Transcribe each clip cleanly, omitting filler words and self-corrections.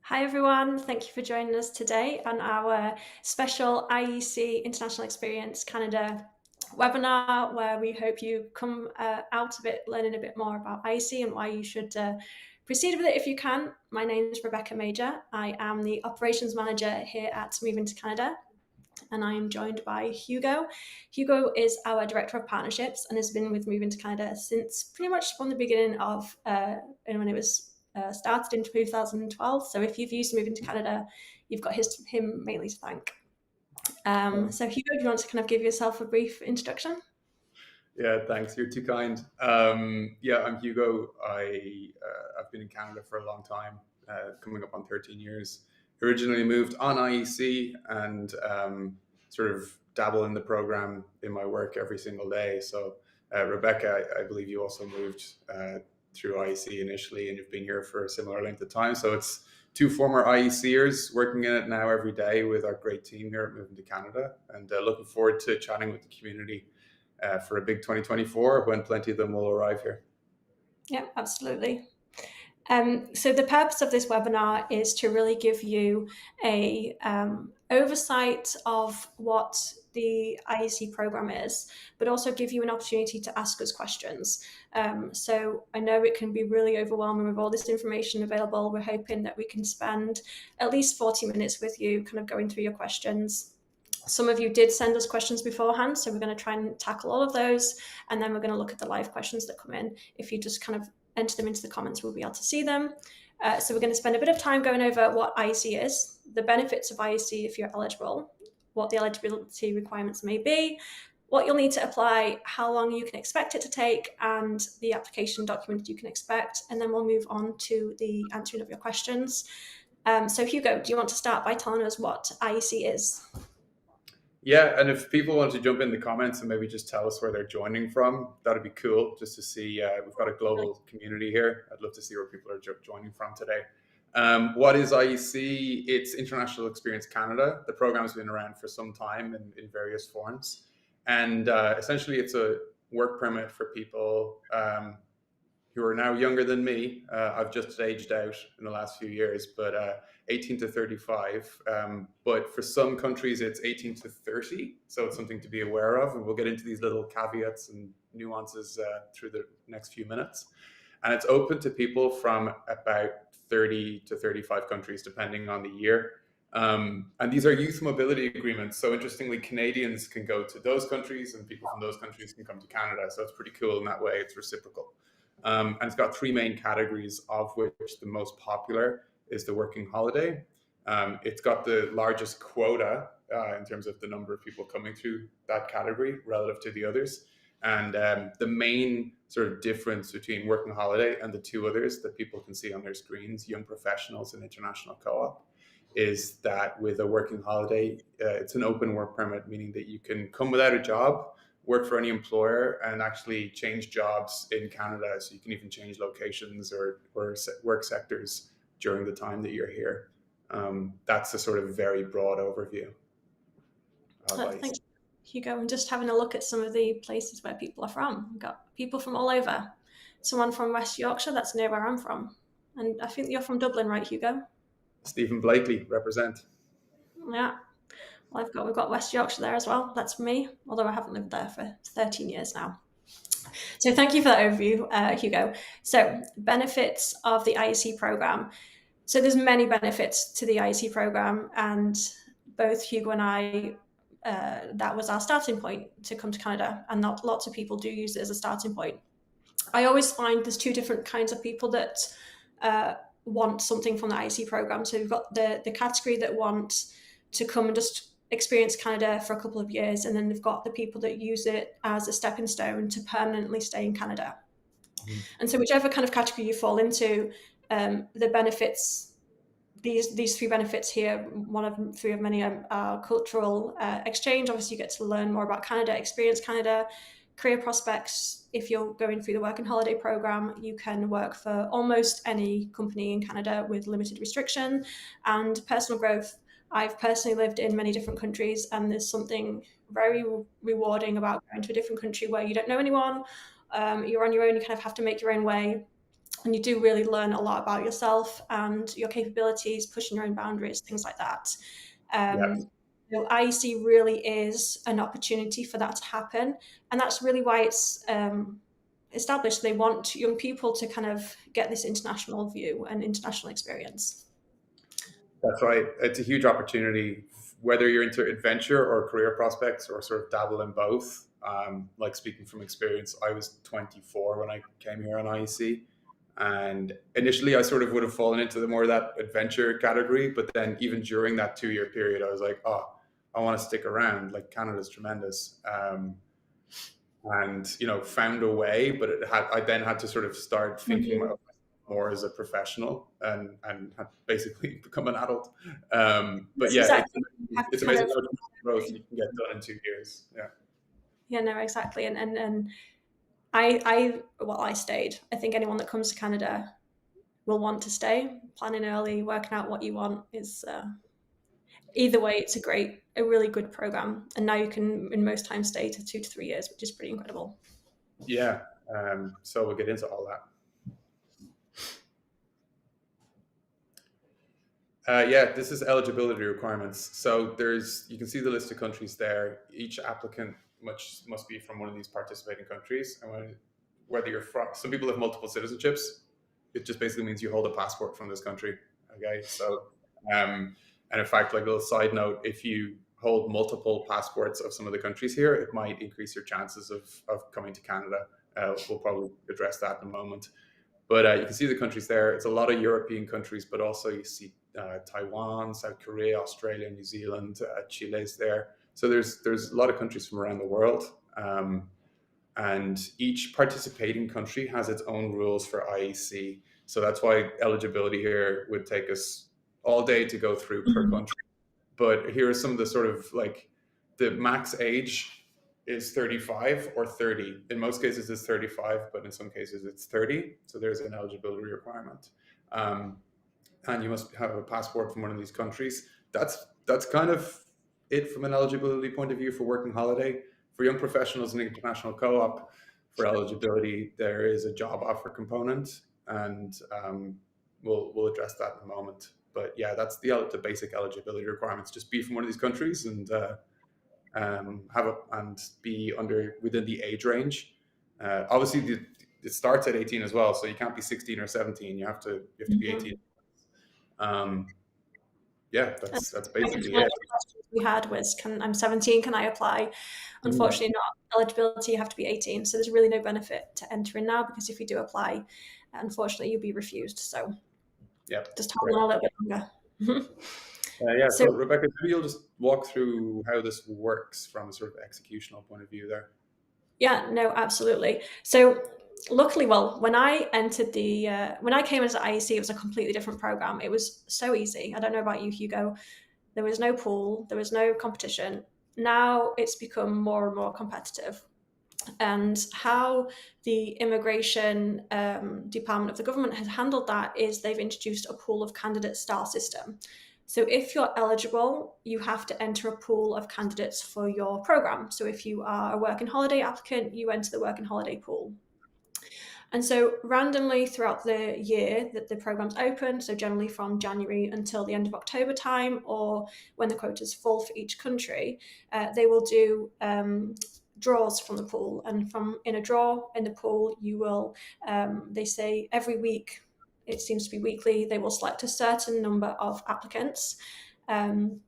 Hi everyone, thank you for joining us today on our special IEC International Experience Canada webinar, where we hope you come out of it learning a bit more about IEC and why you should proceed with it if you can. My name is Rebecca Major. I am the Operations Manager here at Moving to Canada, and I am joined by Hugo. Hugo is our Director of Partnerships and has been with Moving to Canada since pretty much from the beginning of when it was started in 2012. So if you've used Moving to Canada, you've got him mainly to thank. So Hugo, do you want to kind of give yourself a brief introduction? Yeah, thanks. You're too kind. Yeah, I'm Hugo. I've been in Canada for a long time, coming up on 13 years. Originally moved on IEC and sort of dabble in the program in my work every single day. So, Rebecca, I believe you also moved through IEC initially, and you've been here for a similar length of time. So it's two former IECers working in it now every day with our great team here at Moving to Canada, and looking forward to chatting with the community for a big 2024 when plenty of them will arrive here. Yeah, absolutely. So the purpose of this webinar is to really give you a oversight of what the IEC program is, but also give you an opportunity to ask us questions. So I know it can be really overwhelming with all this information available. We're hoping that we can spend at least 40 minutes with you kind of going through your questions. Some of you did send us questions beforehand, so we're going to try and tackle all of those, and then we're going to look at the live questions that come in. If you just kind of enter them into the comments, we'll be able to see them. So we're going to spend a bit of time going over what IEC is, the benefits of IEC if you're eligible, what the eligibility requirements may be, what you'll need to apply, how long you can expect it to take, and the application document you can expect. And then we'll move on to the answering of your questions. So Hugo, do you want to start by telling us what IEC is? Yeah, and if people want to jump in the comments and maybe just tell us where they're joining from, that'd be cool just to see. We've got a global community here. I'd love to see where people are joining from today. What is IEC? It's International Experience Canada. The program's been around for some time in various forms. And essentially, it's a work permit for people who are now younger than me. I've just aged out in the last few years, but 18 to 35. But for some countries, it's 18 to 30. So it's something to be aware of. And we'll get into these little caveats and nuances through the next few minutes. And it's open to people from about 30 to 35 countries, depending on the year. And these are youth mobility agreements. So interestingly, Canadians can go to those countries and people from those countries can come to Canada. So it's pretty cool in that way. It's reciprocal. And it's got three main categories, of which the most popular is the working holiday. It's got the largest quota in terms of the number of people coming through that category relative to the others. And the main sort of difference between working holiday and the two others that people can see on their screens, young professionals and international co-op, is that with a working holiday, it's an open work permit, meaning that you can come without a job, work for any employer, and actually change jobs in Canada. So you can even change locations or work sectors during the time that you're here. That's a sort of very broad overview. Thanks, Hugo. I'm just having a look at some of the places where people are from. We've got people from all over. Someone from West Yorkshire, that's near where I'm from. And I think you're from Dublin, right, Hugo? Stephen Blakely, represent. Yeah. Well, we've got West Yorkshire there as well. That's me, although I haven't lived there for 13 years now. So thank you for that overview, Hugo. So benefits of the IEC program. So there's many benefits to the IEC program, and both Hugo and I, that was our starting point to come to Canada, and not lots of people do use it as a starting point. I always find there's two different kinds of people that want something from the IEC program. So we've got the category that want to come and just experience Canada for a couple of years, and then they've got the people that use it as a stepping stone to permanently stay in Canada. Mm-hmm. And so whichever kind of category you fall into, the benefits, these three benefits here, one of them, three of many, cultural exchange. Obviously, you get to learn more about Canada, experience Canada, career prospects. If you're going through the work and holiday program, you can work for almost any company in Canada with limited restriction, and personal growth. I've personally lived in many different countries, and there's something very rewarding about going to a different country where you don't know anyone. You're on your own, you kind of have to make your own way. and you do really learn a lot about yourself and your capabilities, pushing your own boundaries, things like that. Yeah. IEC really is an opportunity for that to happen, and that's really why it's established. They want young people to kind of get this international view and international experience. That's right. It's a huge opportunity, whether you're into adventure or career prospects or sort of dabble in both. Like speaking from experience, I was 24 when I came here on IEC. And initially, I sort of would have fallen into the more of that adventure category. But then, even during that 2 year period, I was like, oh, I want to stick around. Like, Canada's tremendous. And, found a way. But I then had to sort of start thinking Mhm. more as a professional and have basically become an adult. But Yes, yeah, exactly. You have it's to kind amazing of, how much growth you can get done in 2 years. Yeah. yeah, no, exactly. And well, I stayed. I think anyone that comes to Canada will want to stay. Planning early, working out what you want is either way. It's a really good program, and now you can, in most times, stay to 2 to 3 years, which is pretty incredible. Yeah. So we'll get into all that. Yeah, this is eligibility requirements. So you can see the list of countries there. Each applicant must be from one of these participating countries. And whether you're from, some people have multiple citizenships. It just basically means you hold a passport from this country. Okay, so and in fact, like a little side note, if you hold multiple passports of some of the countries here, it might increase your chances of coming to Canada. We'll probably address that in a moment. But you can see the countries there. It's a lot of European countries, but also you see Taiwan, South Korea, Australia, New Zealand, Chile's there. So there's a lot of countries from around the world, and each participating country has its own rules for IEC. So that's why eligibility here would take us all day to go through per Mhm. country. But here are some of the sort of like the max age is 35 or 30. In most cases, it's 35, but in some cases, it's 30. So there's an eligibility requirement. Um, and you must have a passport from one of these countries. That's kind of it from an eligibility point of view for working holiday. For young professionals in international co-op, for eligibility, there is a job offer component, and we'll address that in a moment. But yeah, that's the basic eligibility requirements. Just be from one of these countries and be within the age range. Obviously, it starts at 18 as well, so you can't be 16 or 17. You have to be 18. Mhm. Um, yeah, And that's I think basically one of it. the questions we had was, I'm 17, can I apply? Mm, Unfortunately not. Eligibility, you have to be 18. So there's really no benefit to entering now, because if you do apply, unfortunately, you'll be refused. So yeah, just hold great. on a little bit longer. Yeah, So so Rebecca, maybe you'll just walk through how this works from a sort of executional point of view there. yeah, no, absolutely. So luckily, well, when I when I came as an IEC, it was a completely different program. It was so easy. I don't know about you, Hugo. There was no pool, there was no competition. Now it's become more and more competitive. And how the immigration department of the government has handled that is they've introduced a pool of candidate style system. So if you're eligible, you have to enter a pool of candidates for your program. So if you are a working holiday applicant, you enter the working holiday pool. And so, randomly throughout the year that the program's open, so generally from January until the end of October time, or when the quota's full for each country, they will do draws from the pool. And from in a draw in the pool, you will, they say every week, it seems to be weekly, they will select a certain number of applicants. Um,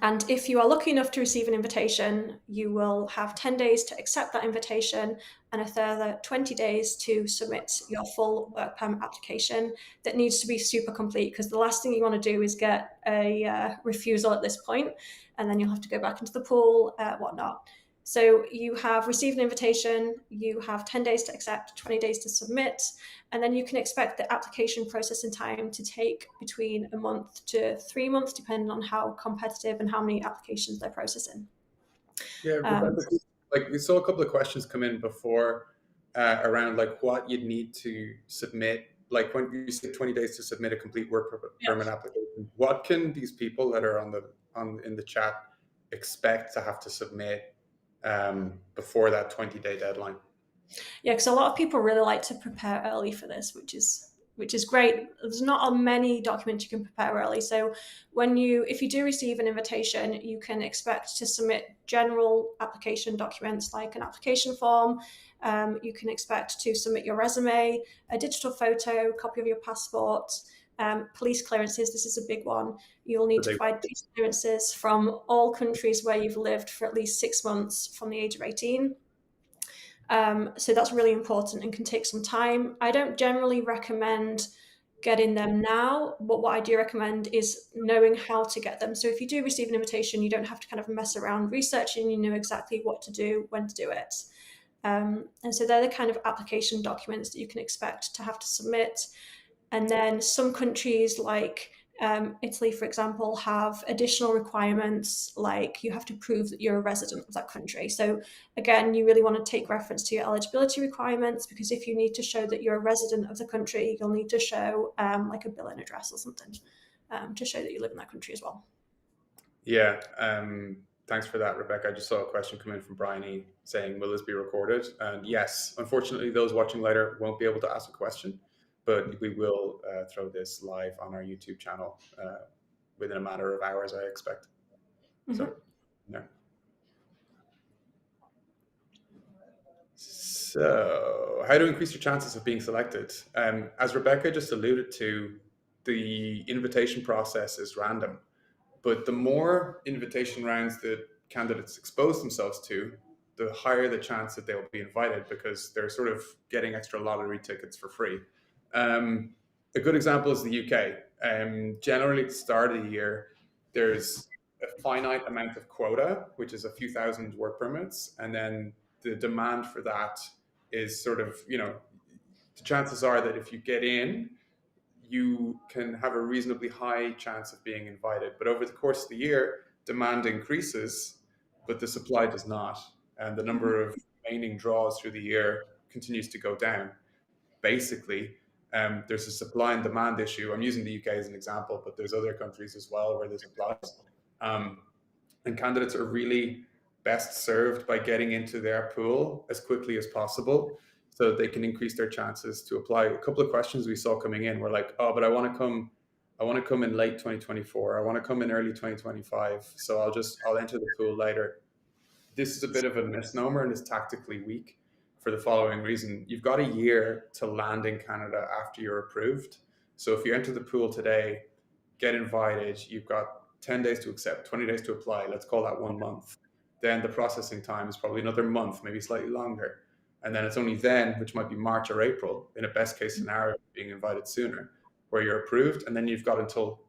and if you are lucky enough to receive an invitation, you will have 10 days to accept that invitation and a further 20 days to submit your full work permit application that needs to be super complete, because the last thing you want to do is get a refusal at this point, and then you'll have to go back into the pool, whatnot. So you have received an invitation, you have 10 days to accept, 20 days to submit, and then you can expect the application processing time to take between a month to 3 months, depending on how competitive and how many applications they're processing. Yeah, Um, Rebecca, like we saw a couple of questions come in before around like what you'd need to submit. Like when you say 20 days to submit a complete permit application, what can these people that are on in the chat expect to have to submit before that 20-day deadline? yeah, because a lot of people really like to prepare early for this, which is which is great. There's not many documents you can prepare early. So if you do receive an invitation, you can expect to submit general application documents like an application form. You can expect to submit your resume, a digital photo, copy of your passport, police clearances. This is a big one. You'll need to provide police clearances from all countries where you've lived for at least 6 months from the age of 18. So that's really important and can take some time. I don't generally recommend getting them now, but what I do recommend is knowing how to get them. So if you do receive an invitation, you don't have to kind of mess around researching, you know exactly what to do, when to do it. And so they're the kind of application documents that you can expect to have to submit. And then some countries like Italy, for example, have additional requirements, like you have to prove that you're a resident of that country. So again, you really want to take reference to your eligibility requirements, because if you need to show that you're a resident of the country, you'll need to show like a billing address or something to show that you live in that country as well. Yeah, thanks for that, Rebecca. I just saw a question come in from Bryony saying, will this be recorded? And yes, unfortunately, those watching later won't be able to ask a question, but we will throw this live on our YouTube channel within a matter of hours, I expect. Mm-hmm. So, yeah. So, how to increase your chances of being selected? As Rebecca just alluded to, the invitation process is random, but the more invitation rounds that candidates expose themselves to, the higher the chance that they will be invited, because they're sort of getting extra lottery tickets for free. A good example is the UK. Generally, at the start of the year, there's a finite amount of quota, which is a few thousand work permits, and then the demand for that is sort of, the chances are that if you get in, you can have a reasonably high chance of being invited. But over the course of the year, demand increases, but the supply does not. And the number of remaining draws through the year continues to go down. Basically, there's a supply and demand issue. I'm using the UK as an example, but there's other countries as well where this applies. And candidates are really best served by getting into their pool as quickly as possible, so that they can increase their chances to apply. A couple of questions we saw coming in were like, oh, but I want to come in late 2024. I want to come in early 2025. So I'll enter the pool later. This is a bit of a misnomer and is tactically weak for the following reason. You've got a year to land in Canada after you're approved. So if you enter the pool today, get invited, you've got 10 days to accept, 20 days to apply. Let's call that 1 month. Then the processing time is probably another month, maybe slightly longer. And then it's only then, which might be March or April, in a best case scenario, being invited sooner, where you're approved. And then you've got until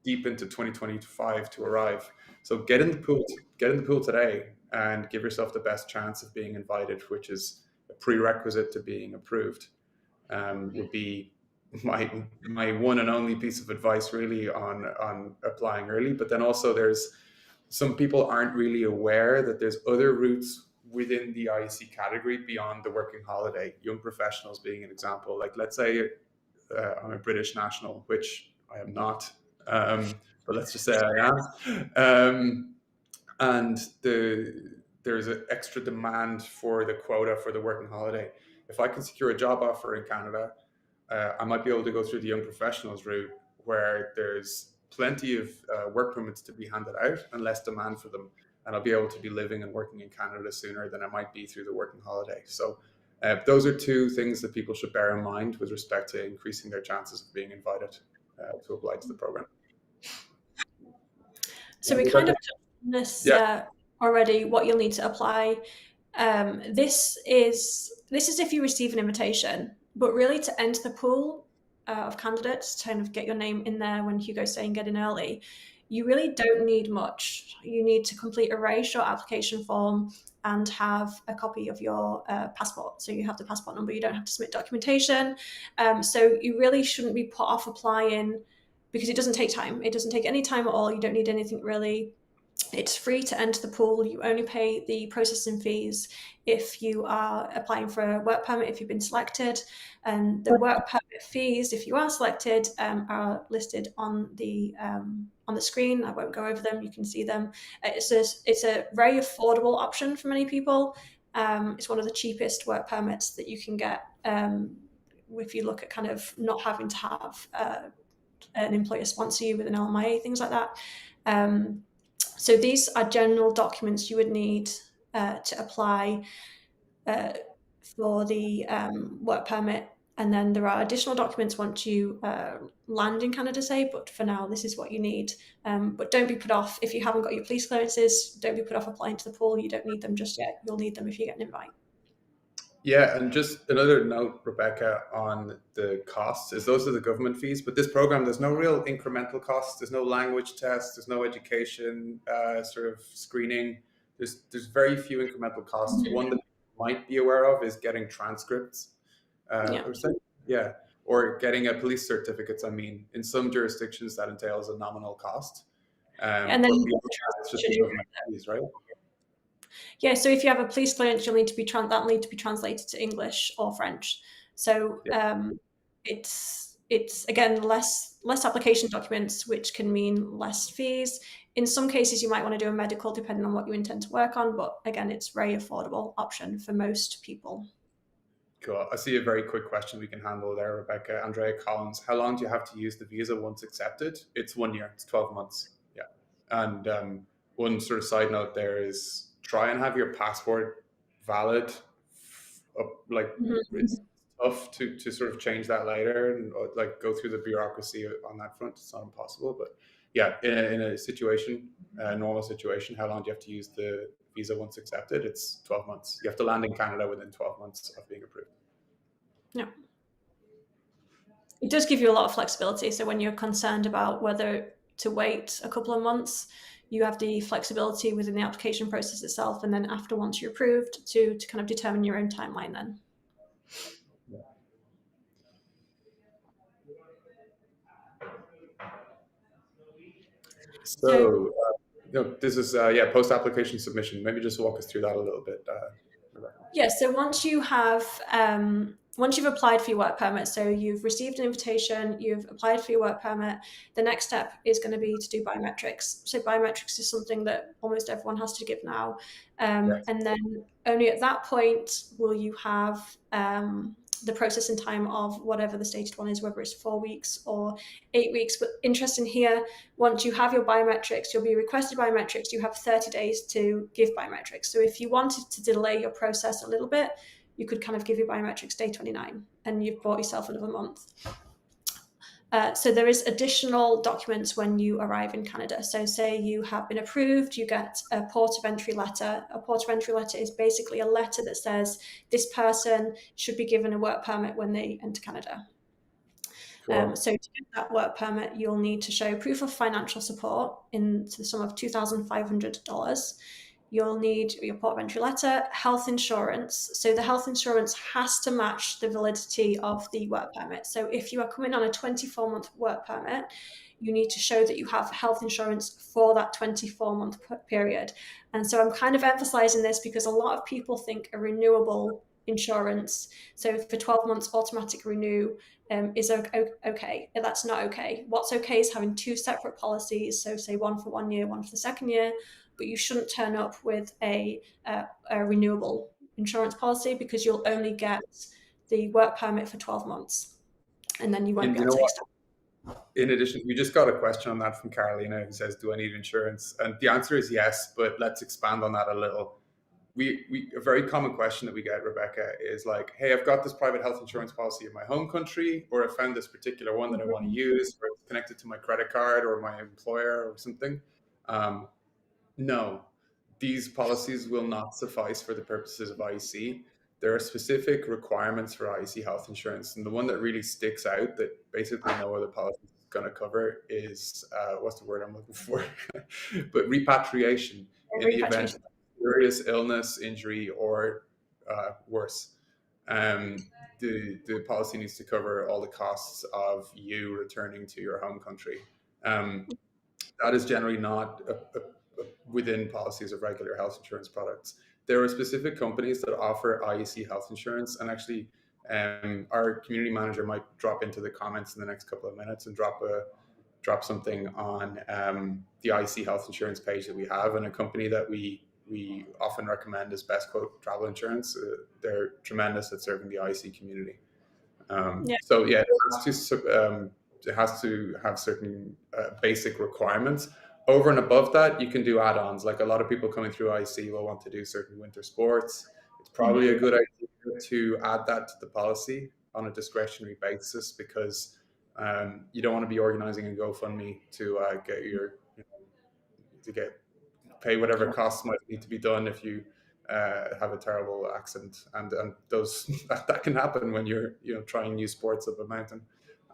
deep into 2025 to arrive. So get in the pool today and give yourself the best chance of being invited, which is a prerequisite to being approved. Would be my one and only piece of advice really on applying early. But then also there's some people aren't really aware that there's other routes within the IEC category beyond the working holiday. Young professionals being an example. Like, let's say I'm a British national, which I am not, but let's just say I am. And there's an extra demand for the quota for the working holiday. If I can secure a job offer in Canada, I might be able to go through the young professionals route, where there's plenty of work permits to be handed out and less demand for them. And I'll be able to be living and working in Canada sooner than I might be through the working holiday. So those are two things that people should bear in mind with respect to increasing their chances of being invited to apply to the program. So we kind of touched on this already, what you'll need to apply. This is if you receive an invitation, but really to enter the pool of candidates, to kind of get your name in there when Hugo's saying get in early, you really don't need much. You need to complete a very short application form and have a copy of your passport. So you have the passport number, you don't have to submit documentation. So you really shouldn't be put off applying, because it doesn't take time. It doesn't take any time at all. You don't need anything really. It's free to enter the pool. You only pay the processing fees if you are applying for a work permit, if you've been selected. And the work permit fees, if you are selected, are listed on the screen. I won't go over them. You can see them. It's a very affordable option for many people. It's one of the cheapest work permits that you can get. if you look at kind of not having to have an employer sponsor you with an LMIA, things like that. So these are general documents you would need to apply for the work permit. And then there are additional documents once you land in Canada, say, but for now, this is what you need. But don't be put off if you haven't got your police clearances. Don't be put off applying to the pool. You don't need them just yet. You'll need them if you get an invite. Yeah, and just another note, Rebecca, on the costs is those are the government fees. But this program, there's no real incremental costs. There's no language tests. There's no education sort of screening. There's very few incremental costs. Mm-hmm. One that you might be aware of is getting transcripts, Yeah. or getting a police certificates. I mean, in some jurisdictions that entails a nominal cost. And then But beyond that, it's just the government fees, right? yeah, so if you have a police clearance, you'll need to be that'll need to be translated to English or French. So it's again less application documents, which can mean less fees. In some cases, you might want to do a medical, depending on what you intend to work on. But again, it's a very affordable option for most people. Cool. I see a very quick question we can handle there, Rebecca. Andrea Collins, how long do you have to use the visa once accepted? It's 1 year. It's 12 months. Yeah. And one sort of side note there is try and have your passport valid. It's tough to sort of change that later and like go through the bureaucracy on that front. It's not impossible, but yeah, in a situation, a normal situation, how long do you have to use the visa once accepted? It's 12 months. You have to land in Canada within 12 months of being approved. Yeah. It does give you a lot of flexibility. So when you're concerned about whether to wait a couple of months, you have the flexibility within the application process itself, and then after, once you're approved, to kind of determine your own timeline then. So, this is post-application submission. Maybe just walk us through that a little bit. Yeah, so once you've applied for your work permit, so you've received an invitation, you've applied for your work permit, the next step is going to be to do biometrics. So biometrics is something that almost everyone has to give now. Yes. And then only at that point will you have the processing time of whatever the stated one is, whether it's 4 weeks or 8 weeks. But interesting here, once you have your biometrics, you'll be requested biometrics. You have 30 days to give biometrics. So if you wanted to delay your process a little bit, you could kind of give your biometrics day 29 and you've bought yourself another month. So there is additional documents when you arrive in Canada. So say you have been approved, you get a port of entry letter. A port of entry letter is basically a letter that says this person should be given a work permit when they enter Canada. Cool. So to get that work permit, you'll need to show proof of financial support in the sum of $2,500. You'll need your port of entry letter, health insurance. So the health insurance has to match the validity of the work permit. So if you are coming on a 24-month work permit, you need to show that you have health insurance for that 24-month period. And so I'm kind of emphasizing this because a lot of people think a renewable insurance, so for 12 months automatic renew, is okay. That's not okay. What's okay is having two separate policies. So say one for 1 year, one for the second year, but you shouldn't turn up with a renewable insurance policy because you'll only get the work permit for 12 months and then you won't be able to extend. In addition, we just got a question on that from Carolina who says, do I need insurance? And the answer is yes, but let's expand on that a little. A very common question that we get, Rebecca, is like, hey, I've got this private health insurance policy in my home country, or I found this particular one that I want to use, or it's connected to my credit card or my employer or something. No, these policies will not suffice for the purposes of IEC. There are specific requirements for IEC health insurance. And the one that really sticks out that basically no other policy is going to cover is, what's the word I'm looking for? But repatriation in the event of serious illness, injury, or worse. The policy needs to cover all the costs of you returning to your home country. That is generally not within policies of regular health insurance products. There are specific companies that offer IEC health insurance, and actually our community manager might drop into the comments in the next couple of minutes and drop something on the IEC health insurance page that we have, and a company that we often recommend is Best Quote Travel Insurance. They're tremendous at serving the IEC community. Yeah. So yeah, it has to have certain basic requirements. Over and above that, you can do add-ons. Like a lot of people coming through IC will want to do certain winter sports. It's probably a good idea to add that to the policy on a discretionary basis, because you don't want to be organizing a GoFundMe to get your to get pay whatever Yeah. costs might need to be done if you have a terrible accident, and those that can happen when you're trying new sports up a mountain.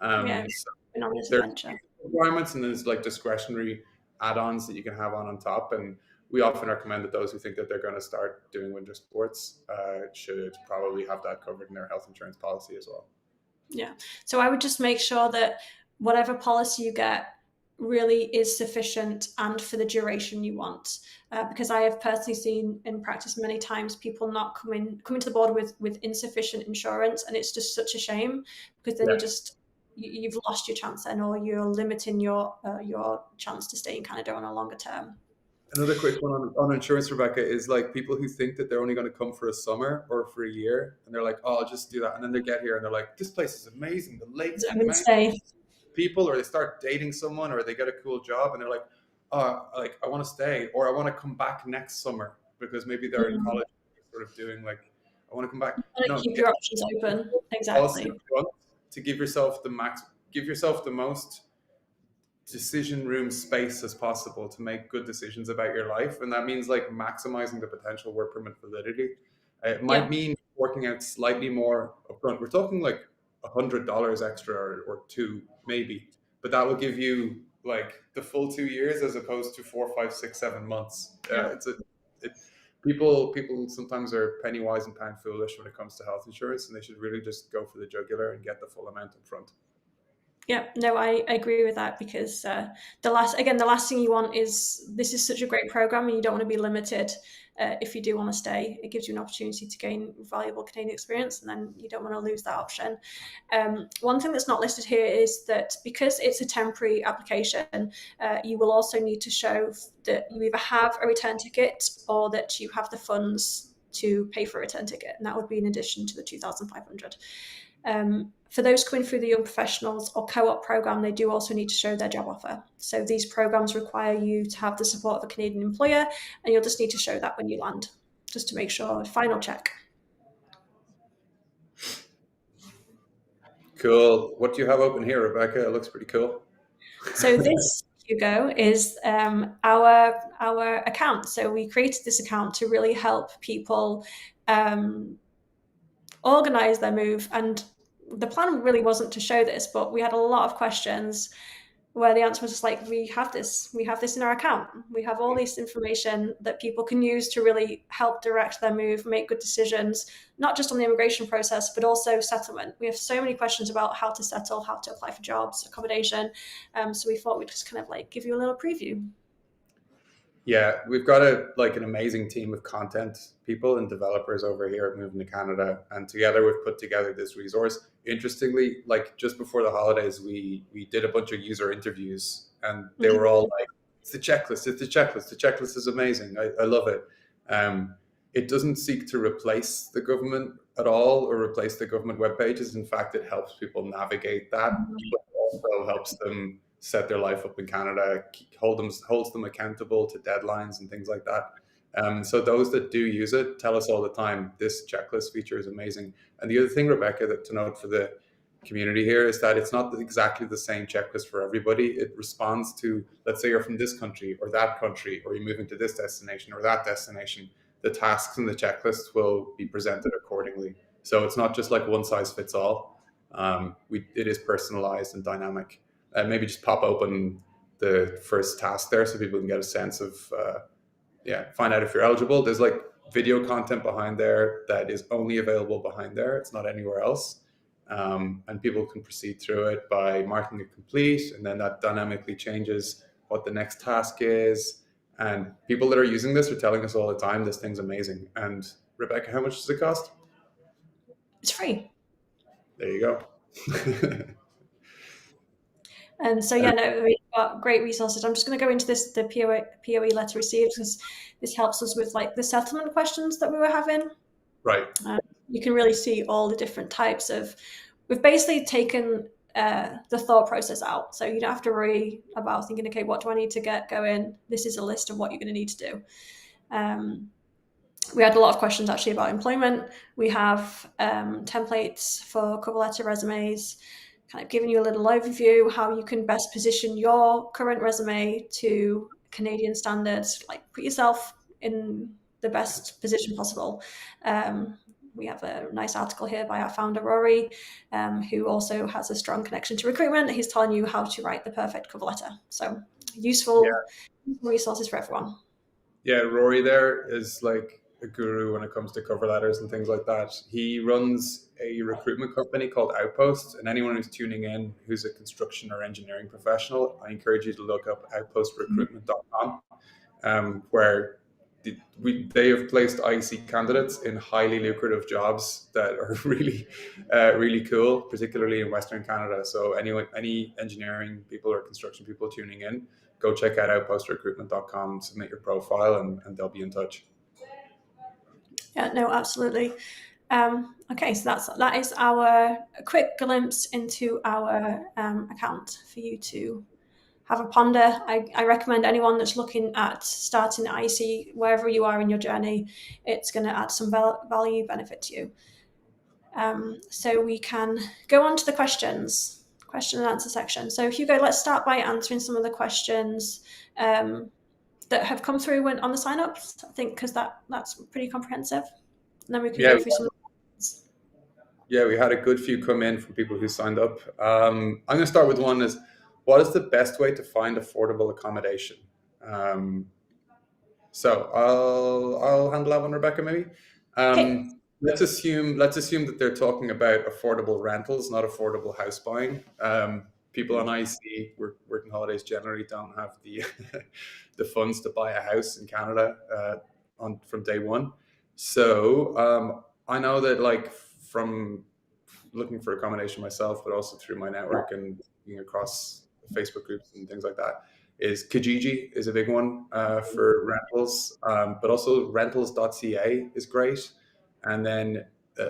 Yeah. So Been on this there's adventure. requirements, and there's like discretionary add-ons that you can have on top, and we often recommend that those who think that they're going to start doing winter sports should probably have that covered in their health insurance policy as well. Yeah. So I would just make sure that whatever policy you get really is sufficient and for the duration you want. Because I have personally seen in practice many times people not coming to the board with insufficient insurance, and it's just such a shame, because then Yeah. you've lost your chance then, or you're limiting your chance to stay in Canada on a longer term. Another quick one on insurance, Rebecca, is like people who think that they're only going to come for a summer or for a year, and they're like, "Oh, I'll just do that," and then they get here and they're like, "This place is amazing. The lakes, So I'm the going to mountains, stay. people," or they start dating someone, or they get a cool job, and they're like, "Oh, like I want to stay, or I want to come back next summer," because maybe they're in college, sort of doing like, "I want to come back." Want to No, keep get your options open. a policy Exactly. up front to give yourself the most decision room space as possible to make good decisions about your life, and that means like maximizing the potential work permit validity. It might Yeah. mean working out slightly more upfront. We're talking like $100 extra or two maybe, but that will give you like the full 2 years as opposed to 4, 5, 6, 7 months. Yeah. It, people sometimes are penny wise and pound foolish when it comes to health insurance, and they should really just go for the jugular and get the full amount up front. Yeah, no, I agree with that, because the last thing you want is, this is such a great program and you don't want to be limited. If you do want to stay, it gives you an opportunity to gain valuable Canadian experience, and then you don't want to lose that option. One thing that's not listed here is that because it's a temporary application, you will also need to show that you either have a return ticket or that you have the funds to pay for a return ticket, and that would be in addition to the 2,500. For those coming through the Young Professionals or Co-op program, they do also need to show their job offer. So these programs require you to have the support of a Canadian employer, and you'll just need to show that when you land, just to make sure. Final check. Cool. What do you have open here, Rebecca? It looks pretty cool. So this, Hugo, is our account. So we created this account to really help people organize their move. And the plan really wasn't to show this, but we had a lot of questions where the answer was just like, we have this in our account. We have all this information that people can use to really help direct their move, make good decisions, not just on the immigration process, but also settlement. We have so many questions about how to settle, how to apply for jobs, accommodation. So we thought we'd just kind of like give you a little preview. Yeah, we've got an amazing team of content people and developers over here at Moving to Canada, and together we've put together this resource. Interestingly, like just before the holidays, we did a bunch of user interviews, and they were all like, "It's the checklist. It's the checklist. The checklist is amazing. I love it." It doesn't seek to replace the government at all or replace the government web pages. In fact, it helps people navigate that, but also helps them set their life up in Canada, holds them accountable to deadlines and things like that. So those that do use it tell us all the time, this checklist feature is amazing. And the other thing, Rebecca, that to note for the community here is that it's not exactly the same checklist for everybody. It responds to, let's say you're from this country or that country, or you're moving to this destination or that destination. The tasks in the checklist will be presented accordingly. So it's not just like one size fits all. It is personalized and dynamic. Maybe just pop open the first task there so people can get a sense of, find out if you're eligible. There's like video content behind there that is only available behind there. It's not anywhere else. And people can proceed through it by marking it complete, and then that dynamically changes what the next task is. And people that are using this are telling us all the time, this thing's amazing. And Rebecca, how much does it cost? It's free. There you go. And so, yeah, no, we've got great resources. I'm just going to go into the POE letter received, because this helps us with like the settlement questions that we were having. Right. You can really see all the different types of we've basically taken the thought process out. So you don't have to worry about thinking, okay, what do I need to get going? This is a list of what you're going to need to do. We had a lot of questions actually about employment. We have templates for cover letter resumes, kind of giving you a little overview how you can best position your current resume to Canadian standards, like put yourself in the best position possible. We have a nice article here by our founder, Rory, who also has a strong connection to recruitment. He's telling you how to write the perfect cover letter. So useful resources for everyone. Yeah, Rory there is like a guru when it comes to cover letters and things like that. He runs a recruitment company called Outpost, and anyone who's tuning in who's a construction or engineering professional, I encourage you to look up outpostrecruitment.com, where they have placed IC candidates in highly lucrative jobs that are really, really cool, particularly in Western Canada. So any engineering people or construction people tuning in, go check out outpostrecruitment.com, submit your profile, and they'll be in touch. Yeah, no, absolutely. Okay, so that is our quick glimpse into our account for you to have a ponder. I recommend anyone that's looking at starting IC, wherever you are in your journey, it's going to add some value benefit to you. So we can go on to the question and answer section. So Hugo, let's start by answering some of the questions that have come through on the sign-ups, I think, because that's pretty comprehensive. And then we can go through some. Yeah, we had a good few come in from people who signed up. I'm going to start with one is, what is the best way to find affordable accommodation? So I'll handle that one, Rebecca, maybe. Okay. Let's assume that they're talking about affordable rentals, not affordable house buying. People on IC, working holidays, generally don't have the the funds to buy a house in Canada from day one. So I know that, like, from looking for accommodation myself, but also through my network and being across Facebook groups and things like that, is Kijiji is a big one for rentals, but also rentals.ca is great. And then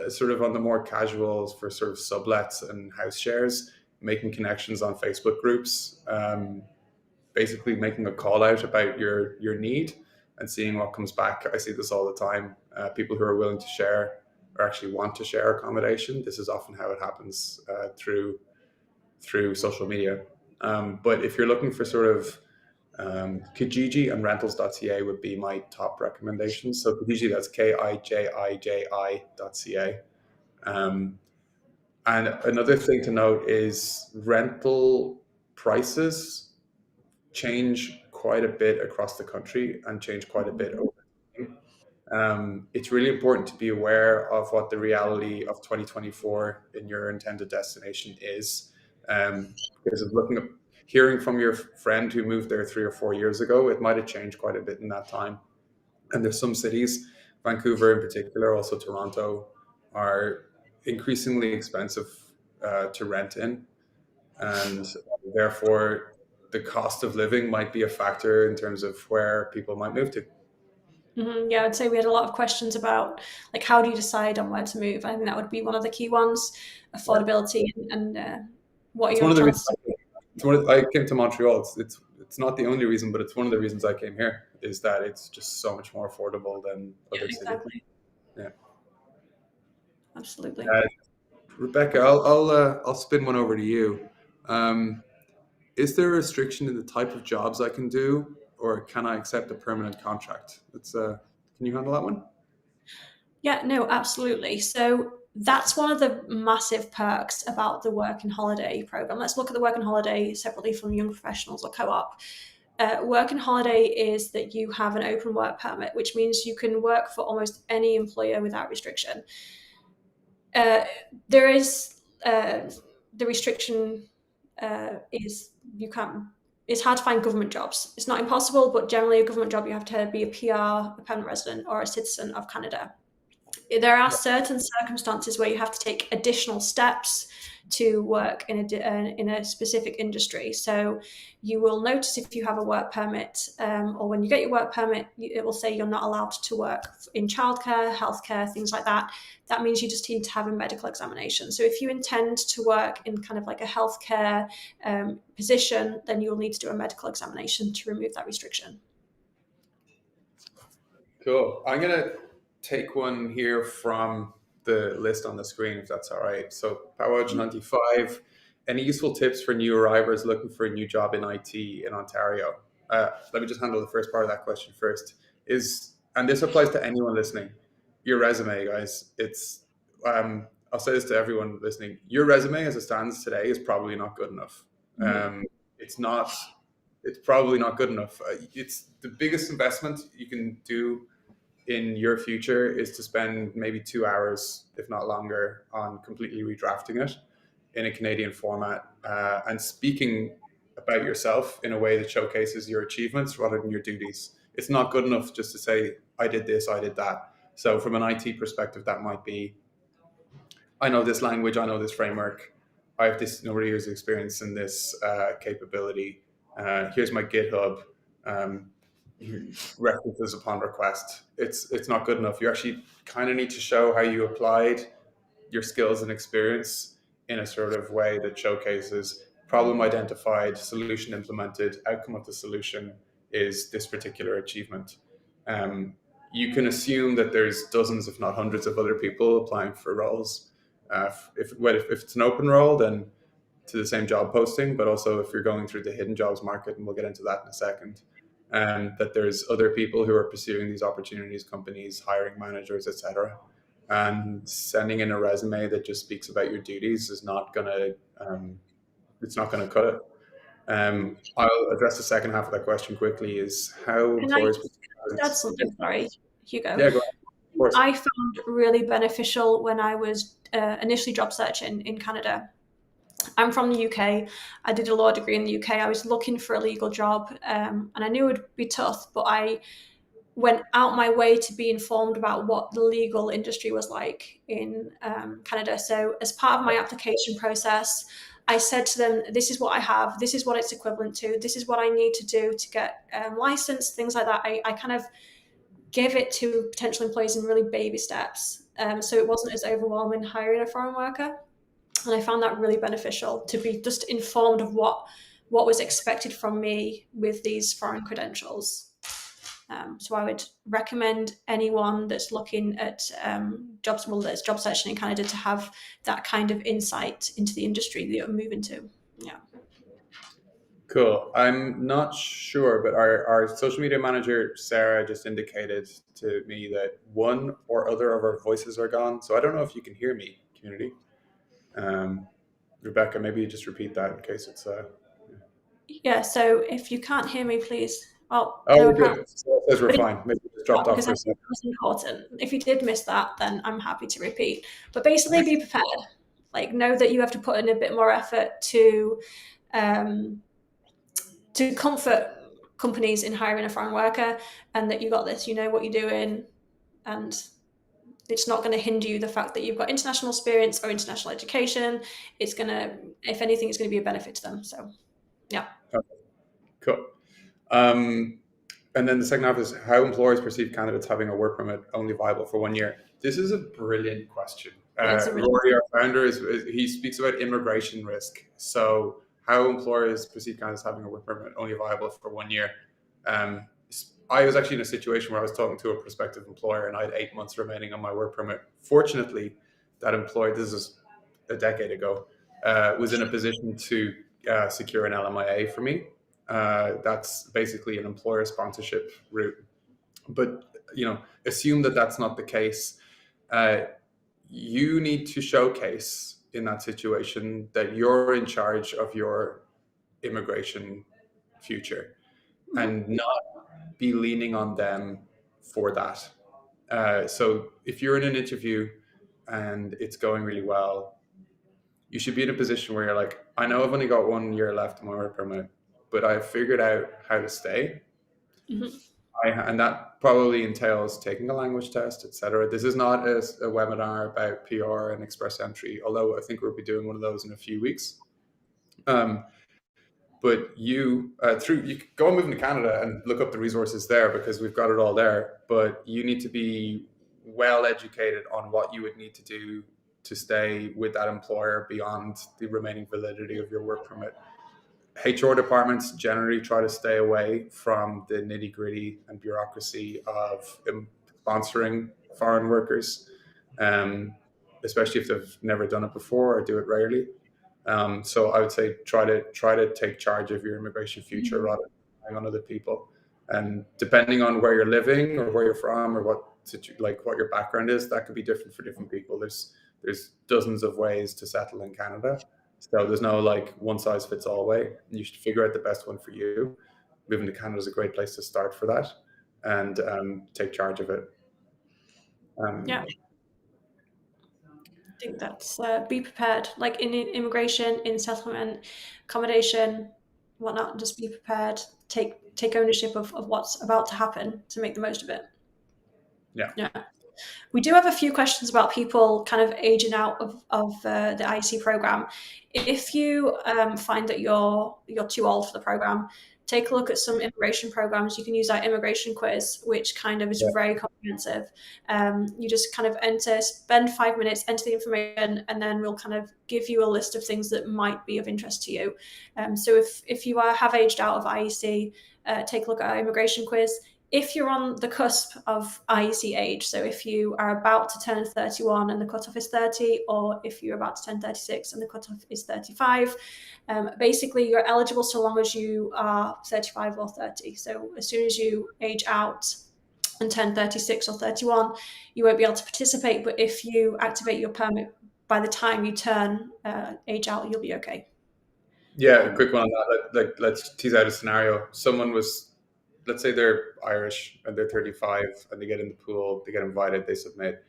sort of on the more casuals for sort of sublets and house shares, making connections on Facebook groups, basically making a call out about your need and seeing what comes back. I see this all the time. People who are willing to share or actually want to share accommodation. This is often how it happens through social media. But if you're looking for sort of Kijiji and rentals.ca would be my top recommendations. So Kijiji, that's KIJIJI.ca. And another thing to note is rental prices change quite a bit across the country and change quite a bit over time. It's really important to be aware of what the reality of 2024 in your intended destination is. Because of hearing from your friend who moved there 3 or 4 years ago, it might have changed quite a bit in that time. And there's some cities, Vancouver in particular, also Toronto, are increasingly expensive to rent in. And therefore, the cost of living might be a factor in terms of where people might move to. Mm-hmm. Yeah, I'd say we had a lot of questions about, like, how do you decide on where to move? I think that would be one of the key ones, affordability and what are It's your one of the reasons chances. I came to Montreal. It's not the only reason, but it's one of the reasons I came here, is that it's just so much more affordable than other cities. Exactly. Yeah, Absolutely. Rebecca, I'll spin one over to you. Is there a restriction in the type of jobs I can do, or can I accept a permanent contract? Can you handle that one? Yeah, no, absolutely. So that's one of the massive perks about the work and holiday program. Let's look at the work and holiday separately from young professionals or co-op. Work and holiday is that you have an open work permit, which means you can work for almost any employer without restriction. There is the restriction is you can't. It's hard to find government jobs. It's not impossible, but generally a government job you have to be a PR, a permanent resident, or a citizen of Canada. There are certain circumstances where you have to take additional steps to work in a specific industry. So you will notice if you have a work permit, or when you get your work permit, it will say you're not allowed to work in childcare, healthcare, things like that. That means you just need to have a medical examination. So if you intend to work in kind of like a healthcare position, then you'll need to do a medical examination to remove that restriction. Cool. I'm going to take one here from the list on the screen, if that's all right. So, Pawaj95, any useful tips for new arrivals looking for a new job in IT in Ontario? Let me just handle the first part of that question first. And this applies to anyone listening, your resume, guys. I'll say this to everyone listening. Your resume as it stands today is probably not good enough. It's not, it's probably not good enough. It's the biggest investment you can do in your future is to spend maybe 2 hours, if not longer, on completely redrafting it in a Canadian format and speaking about yourself in a way that showcases your achievements rather than your duties. It's not good enough just to say, I did this, I did that. So from an IT perspective, that might be, I know this language, I know this framework, I have this number of years of experience in this capability. Here's my GitHub. References upon request. It's not good enough. You actually kind of need to show how you applied your skills and experience in a sort of way that showcases problem identified, solution implemented, outcome of the solution is this particular achievement. You can assume that there's dozens, if not hundreds, of other people applying for roles. If it's an open role, then to the same job posting, but also if you're going through the hidden jobs market, and we'll get into that in a second, that there's other people who are pursuing these opportunities, companies, hiring managers, etc. And sending in a resume that just speaks about your duties is not gonna, it's not gonna cut it. I'll address the second half of that question quickly. Is how Can I employers. add something? Sorry, Hugo. Yeah, go ahead. Of course. I found really beneficial when I was initially job searching in Canada. I'm from the UK. I did a law degree in the UK. I was looking for a legal job, and I knew it would be tough, but I went out my way to be informed about what the legal industry was like in Canada. So as part of my application process, I said to them, this is what I have, this is what it's equivalent to, this is what I need to do to get licensed, things like that. I kind of gave it to potential employees in really baby steps. So it wasn't as overwhelming hiring a foreign worker. And I found that really beneficial to be just informed of what was expected from me with these foreign credentials. So I would recommend anyone that's looking at that's job searching in Canada to have that kind of insight into the industry that you're moving to. Yeah. Cool. I'm not sure, but our social media manager, Sarah, just indicated to me that one or other of our voices are gone. So I don't know if you can hear me, community. Rebecca, maybe you just repeat that in case it's... Yeah, so if you can't hear me, please... Oh, no, good. So it says we're fine. Maybe it just dropped off because for I a second. think that's important. If you did miss that, then I'm happy to repeat. But basically, be prepared. Like, know that you have to put in a bit more effort to comfort companies in hiring a foreign worker, and that you got this. You know what you're doing, and it's not going to hinder you. The fact that you've got international experience or international education, it's going to, if anything, it's going to be a benefit to them. So, yeah. Okay. Cool. And then the second half is how employers perceive candidates having a work permit only viable for 1 year. This is a brilliant question. Rory, our founder, he speaks about immigration risk. So how employers perceive candidates having a work permit only viable for 1 year. I was actually in a situation where I was talking to a prospective employer and I had 8 months remaining on my work permit. Fortunately, that employer, this is a decade ago, was in a position to secure an LMIA for me. That's basically an employer sponsorship route. But, assume that that's not the case. You need to showcase in that situation that you're in charge of your immigration future and not be leaning on them for that. So if you're in an interview and it's going really well, you should be in a position where you're like, I know I've only got 1 year left on my work permit, but I've figured out how to stay. Mm-hmm. And that probably entails taking a language test, etc. This is not a webinar about PR and express entry, although I think we'll be doing one of those in a few weeks. But you you can go and move into Canada and look up the resources there, because we've got it all there. But you need to be well educated on what you would need to do to stay with that employer beyond the remaining validity of your work permit. HR departments generally try to stay away from the nitty gritty and bureaucracy of sponsoring foreign workers, especially if they've never done it before or do it rarely. So I would say try to take charge of your immigration future rather than relying on other people. And depending on where you're living or where you're from or what your background is, that could be different for different people. There's dozens of ways to settle in Canada. So there's no like one size fits all way. You should figure out the best one for you. Moving to Canada is a great place to start for that, and take charge of it. Yeah. I think that's be prepared, like in immigration, in settlement, accommodation, whatnot. Just be prepared. Take ownership of what's about to happen to make the most of it. Yeah. Yeah. We do have a few questions about people kind of aging out of the IEC program. If you find that you're too old for the program, take a look at some immigration programs. You can use our immigration quiz, which kind of is Yeah. very comprehensive. You just kind of spend 5 minutes, enter the information, and then we'll kind of give you a list of things that might be of interest to you. So if you have aged out of IEC, take a look at our immigration quiz. If you're on the cusp of IEC age, so if you are about to turn 31 and the cutoff is 30, or if you're about to turn 36 and the cutoff is 35, basically you're eligible so long as you are 35 or 30. So as soon as you age out and turn 36 or 31, you won't be able to participate. But if you activate your permit by the time you turn age out, you'll be okay. Yeah, a quick one on that. Let's tease out a scenario. Someone was, let's say they're Irish and they're 35 and they get in the pool, they get invited, they submit,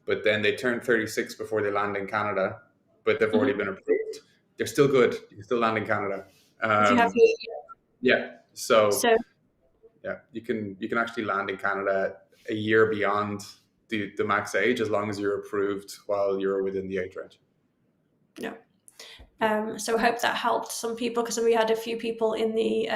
but then they turn 36 before they land in Canada, but they've already been approved. They're still good. You can still land in Canada. If you have Yeah. So so yeah, you can actually land in Canada a year beyond the max age as long as you're approved while you're within the age range. yeah. So I hope that helped some people, because we had a few people in the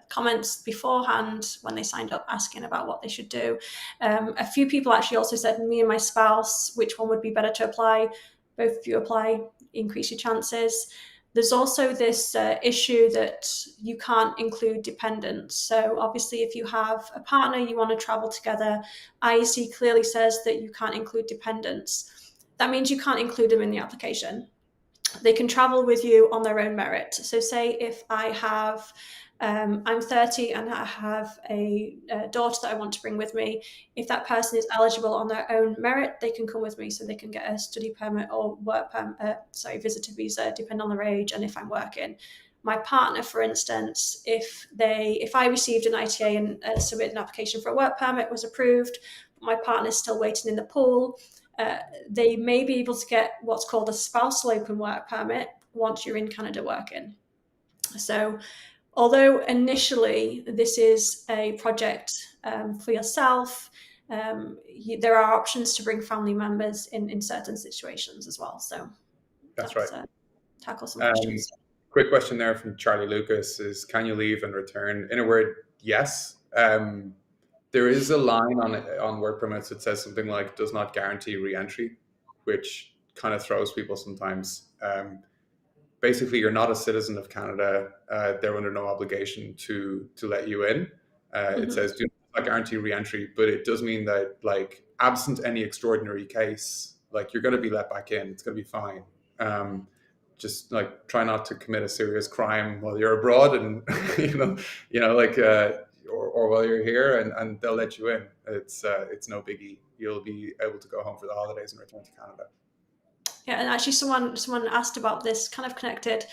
comments beforehand when they signed up asking about what they should do. A few people actually also said, me and my spouse, which one would be better to apply? Both of you apply, increase your chances. There's also this issue that you can't include dependents. So obviously if you have a partner, you want to travel together, IEC clearly says that you can't include dependents. That means you can't include them in the application. They can travel with you on their own merit. So say if I have, I'm 30 and I have a daughter that I want to bring with me, if that person is eligible on their own merit, they can come with me, so they can get a study permit or work permit, visitor visa, depending on their age and if I'm working. My partner, for instance, if I received an ITA and submitted an application for a work permit, was approved, but my partner's still waiting in the pool, they may be able to get what's called a spousal open work permit once you're in Canada working. So although initially this is a project for yourself, there are options to bring family members in certain situations as well. So That's right. Tackle some questions. Quick question there from Charlie Lucas is, can you leave and return? In a word, yes. There is a line on work permits that says something like does not guarantee re-entry, which kind of throws people sometimes. Basically, you're not a citizen of Canada. They're under no obligation to let you in. It says do not guarantee re-entry, but it does mean that, like, absent any extraordinary case, like, you're going to be let back in. It's going to be fine. Just like try not to commit a serious crime while you're abroad, and or while you're here, and they'll let you in. It's no biggie. You'll be able to go home for the holidays and return to Canada. Yeah, and actually someone asked about this, kind of connected.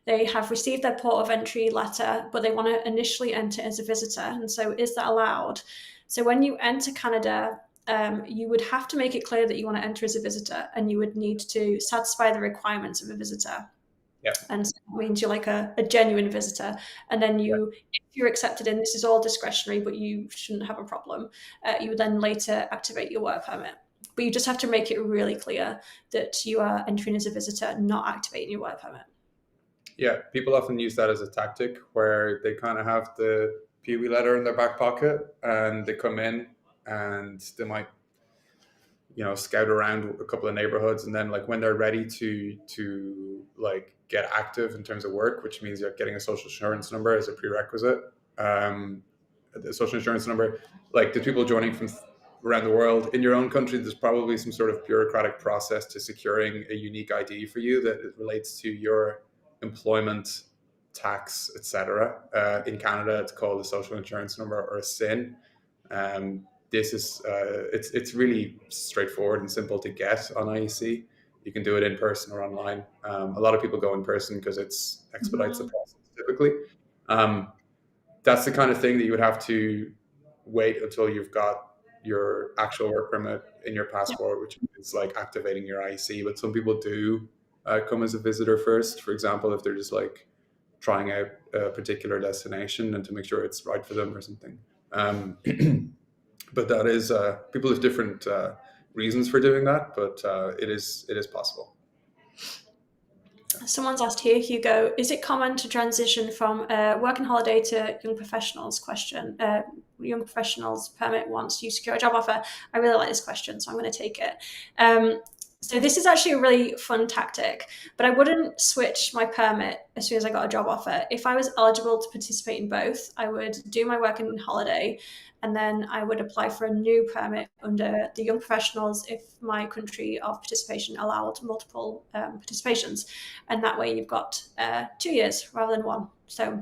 They have received their port of entry letter, but they want to initially enter as a visitor. And so is that allowed? So when you enter Canada, you would have to make it clear that you want to enter as a visitor, and you would need to satisfy the requirements of a visitor. Yeah. And so that means you're like a genuine visitor. And then Yeah. if you're accepted in, this is all discretionary, but you shouldn't have a problem. You would then later activate your work permit. But you just have to make it really clear that you are entering as a visitor, not activating your work permit. Yeah, people often use that as a tactic where they kind of have the POE letter in their back pocket and they come in and they might, scout around a couple of neighborhoods, and then like when they're ready to like get active in terms of work, which means you're getting a social insurance number as a prerequisite. The social insurance number, like the people joining from around the world, in your own country, there's probably some sort of bureaucratic process to securing a unique ID for you that it relates to your employment, tax, etc. In Canada, it's called a social insurance number or a SIN. This is it's really straightforward and simple to get on IEC. You can do it in person or online. A lot of people go in person because it expedites the process typically. Um, that's the kind of thing that you would have to wait until you've got your actual work permit in your Yeah. passport, which is like activating your IEC. But some people do come as a visitor first. For example, if they're just like trying out a particular destination and to make sure it's right for them or something. But that is people have different reasons for doing that, but it is possible. Someone's asked here, Hugo, is it common to transition from working holiday to young professionals question? Young professionals permit once you secure a job offer. I really like this question, so I'm going to take it. So this is actually a really fun tactic, but I wouldn't switch my permit as soon as I got a job offer. If I was eligible to participate in both, I would do my working holiday, and then I would apply for a new permit under the young professionals if my country of participation allowed multiple participations. And that way you've got 2 years rather than one. So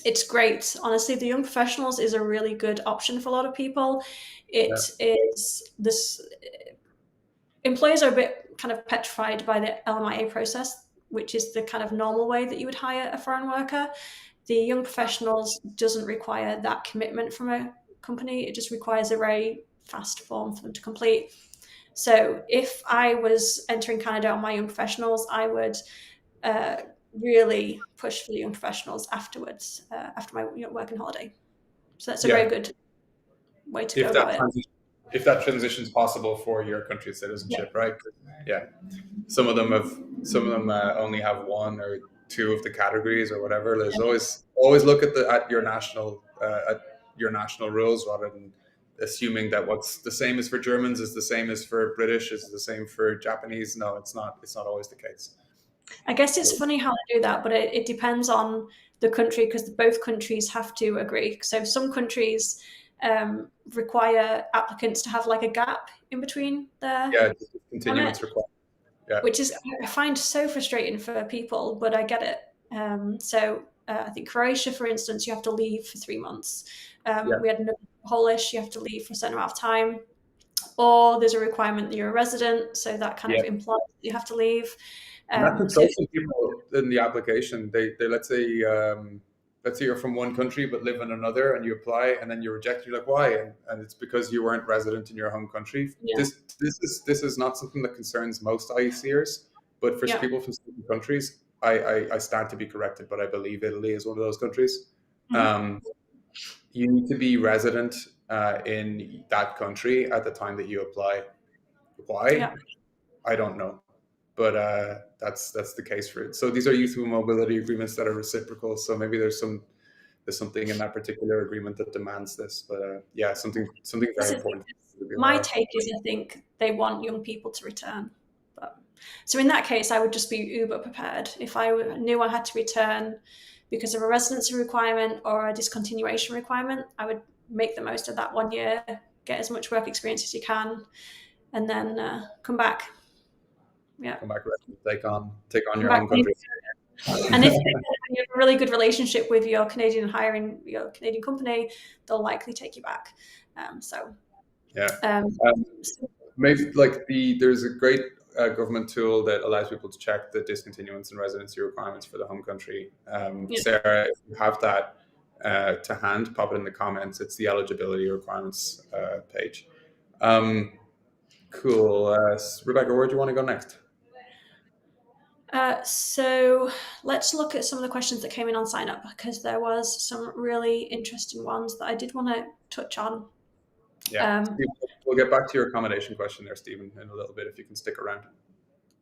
it's great. Honestly, the young professionals is a really good option for a lot of people. It Yeah. is this employers are a bit kind of petrified by the LMIA process, which is the kind of normal way that you would hire a foreign worker. The young professionals doesn't require that commitment from a company. It just requires a very fast form for them to complete. So if I was entering Canada on my young professionals, I would uh, really push for the young professionals afterwards, after my working holiday. So that's a very Yeah. good way to go If that about it. transition, if that transition is possible for your country's Yeah. citizenship, right? Yeah. Some of them only have one or two of the categories or whatever. There's always look at your national rules rather than assuming that what's the same as for Germans is the same as for British is the same for Japanese. No, it's not. It's not always the case. I guess it's funny how they do that, but it depends on the country because both countries have to agree. So some countries require applicants to have like a gap in between their Yeah, permit, continuance required. Yeah, which is I find so frustrating for people, but I get it. I think Croatia, for instance, you have to leave for 3 months. yeah, We had no Polish, you have to leave for a certain amount of time, or there's a requirement that you're a resident, so that kind yeah. of implies that you have to leave. And that can So throw some people in the application. They let's say you're from one country but live in another, and you apply, and then you're rejected. You're like, why? And it's because you weren't resident in your home country. yeah, This is not something that concerns most IECers, but for yeah, people from certain countries, I stand to be corrected, but I believe Italy is one of those countries. mhm, Um, you need to be resident in that country at the time that you apply. Why? yeah. I don't know, but that's the case for it. So these are youth mobility agreements that are reciprocal. So maybe there's something in that particular agreement that demands this. But yeah, something This very is important to be my aware of. take is I think they want young people to return. But so in that case, I would just be uber prepared. If I knew I had to return because of a residency requirement or a discontinuation requirement, I would make the most of that 1 year, get as much work experience as you can, and then come back. Yeah, Come back and take on come your back. home country. And if you have a really good relationship with your your Canadian company, they'll likely take you back. So, Yeah. um, Um, Maybe like there's a great government tool that allows people to check the discontinuance and residency requirements for the home country. yeah. Sarah, if you have that to hand, pop it in the comments. It's the eligibility requirements page. Cool. Rebecca, where do you want to go next? So let's look at some of the questions that came in on sign up, because there was some really interesting ones that I did want to touch on. Yeah. Um, We'll get back to your accommodation question there, Stephen, in a little bit if you can stick around.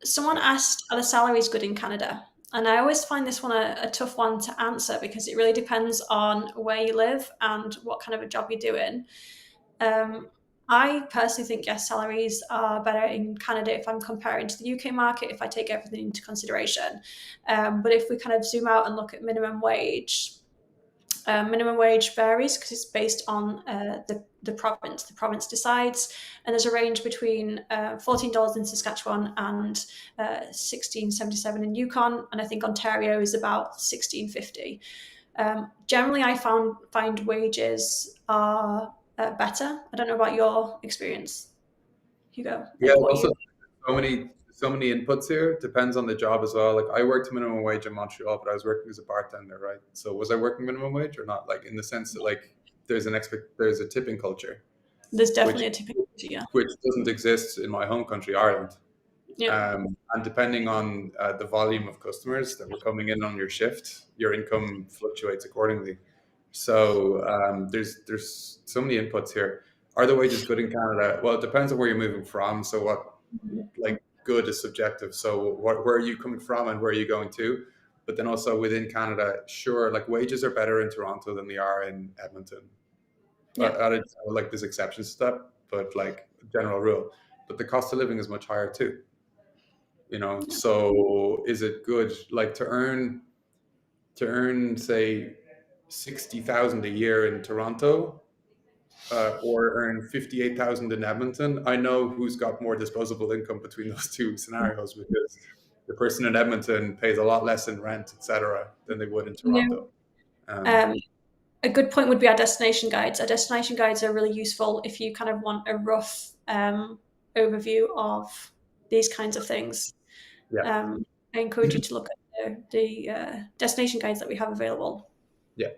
Someone asked, are the salaries good in Canada? And I always find this one a tough one to answer, because it really depends on where you live and what kind of a job you're doing. I personally think, yes, salaries are better in Canada if I'm comparing to the UK market, if I take everything into consideration. But if we kind of zoom out and look at minimum wage, minimum wage varies because it's based on the province. The province decides, and there's a range between $14 in Saskatchewan and $16.77 in Yukon, and I think Ontario is about $16.50. Generally, I find wages are better. I don't know about your experience, Hugo. Yeah, Like what also you so many inputs here. Depends on the job as well. Like I worked minimum wage in Montreal, but I was working as a bartender, right? So was I working minimum wage or not? Like in the sense that like there's a tipping culture, there's which definitely a tipping point, yeah. which doesn't exist in my home country, Ireland. Yeah. And depending on the volume of customers that were coming in on your shift, your income fluctuates accordingly. So there's so many inputs here. Are the wages good in Canada? Well, it depends on where you're moving from. So what like good is subjective. So where are you coming from and where are you going to? But then also within Canada, sure, like wages are better in Toronto than they are in Edmonton. Yeah. Like there's exceptions to that, but like general rule. But the cost of living is much higher too. So is it good like to earn say 60,000 a year in Toronto, or earn 58,000 in Edmonton? I know who's got more disposable income between those two scenarios, because the person in Edmonton pays a lot less in rent, etc., than they would in You Toronto. know, Um, a good point would be our destination guides. Our destination guides are really useful if you kind of want a rough overview of these kinds of things. yeah, I encourage you to look at the destination guides that we have available. yeah.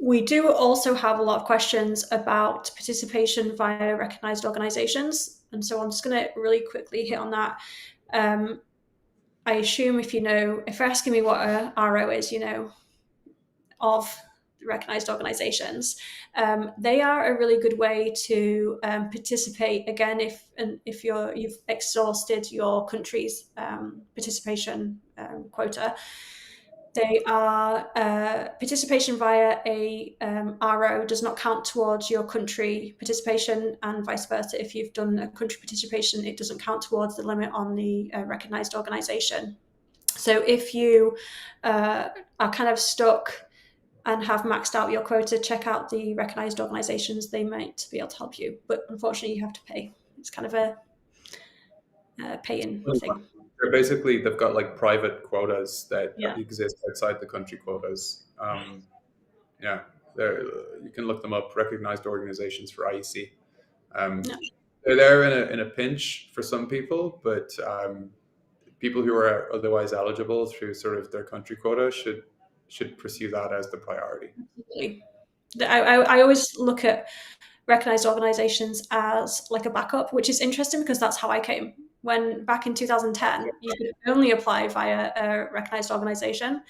We do also have a lot of questions about participation via recognized organizations. And so I'm just going to really quickly hit on that. I assume if you're asking me what a RO is, of recognized organizations. They are a really good way to participate. Again, if you've exhausted your country's participation quota, they are participation via a RO does not count towards your country participation, and vice versa. If you've done a country participation, it doesn't count towards the limit on the recognized organization. So if you are kind of stuck and have maxed out your quota, check out the recognized organizations. They might be able to help you, but unfortunately you have to pay. It's kind of a pay-in thing. They've got like private quotas that Yeah. exist outside the country quotas. Yeah, you can look them up. Recognized organizations for IEC. Um, Yeah. they're there in a pinch for some people, but people who are otherwise eligible through sort of their country quota should pursue that as the priority. I always look at recognized organizations as like a backup, which is interesting because that's how I came. When back in 2010, you could only apply via a recognized organization.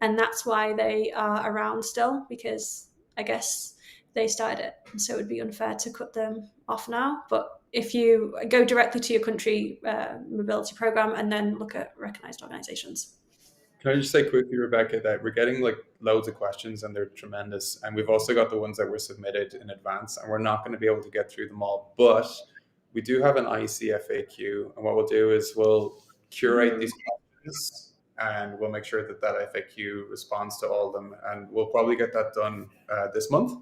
And that's why they are around still, because I guess they started it. And so it would be unfair to cut them off now. But if you go directly to your country mobility program and then look at recognized organizations. Can I just say quickly, Rebecca, that we're getting like loads of questions and they're tremendous. And we've also got the ones that were submitted in advance, and we're not going to be able to get through them all. But we do have an IEC FAQ. And what we'll do is we'll curate these questions and we'll make sure that FAQ responds to all of them. And we'll probably get that done this month.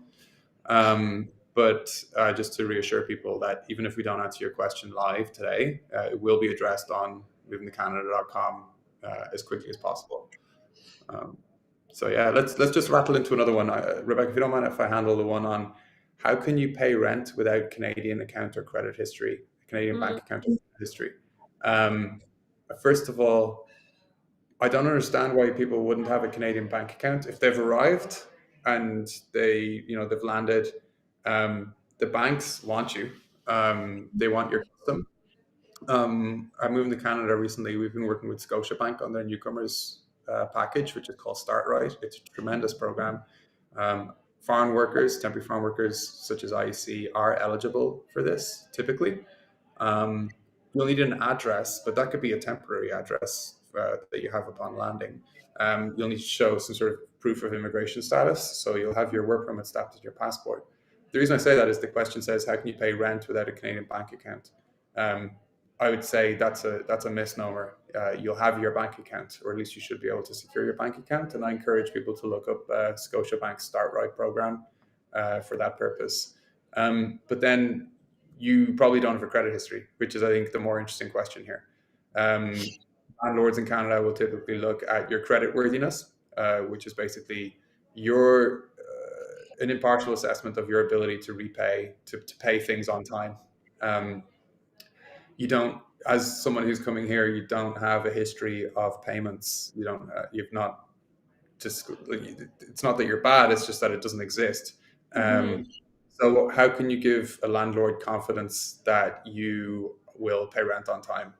But just to reassure people that even if we don't answer your question live today, it will be addressed on movingtocanada.com as quickly as possible. So yeah, let's just rattle into another one. Rebecca, if you don't mind if I handle the one on how can you pay rent without Canadian account or credit history, Canadian bank account history. First of all, I don't understand why people wouldn't have a Canadian bank account if they've arrived and they've landed. The banks want you. They want your custom. I moved to Canada recently. We've been working with Scotiabank on their newcomers package, which is called Start Right. It's a tremendous program. Foreign workers, temporary foreign workers such as IEC, are eligible for this typically. You'll need an address, but that could be a temporary address that you have upon landing. You'll need to show some sort of proof of immigration status. So you'll have your work permit stamped as your passport. The reason I say that is the question says, how can you pay rent without a Canadian bank account? Um, I would say that's a misnomer. You'll have your bank account, or at least you should be able to secure your bank account. And I encourage people to look up Scotiabank's Start Right program for that purpose. But then you probably don't have a credit history, which is, I think, the more interesting question here. Landlords in Canada will typically look at your credit worthiness, which is basically your an impartial assessment of your ability to repay, to pay things on time. You don't, as someone who's coming here, you don't have a history of payments. You've not just, it's not that you're bad, it's just that it doesn't exist. Mm-hmm. So how can you give a landlord confidence that you will pay rent on time?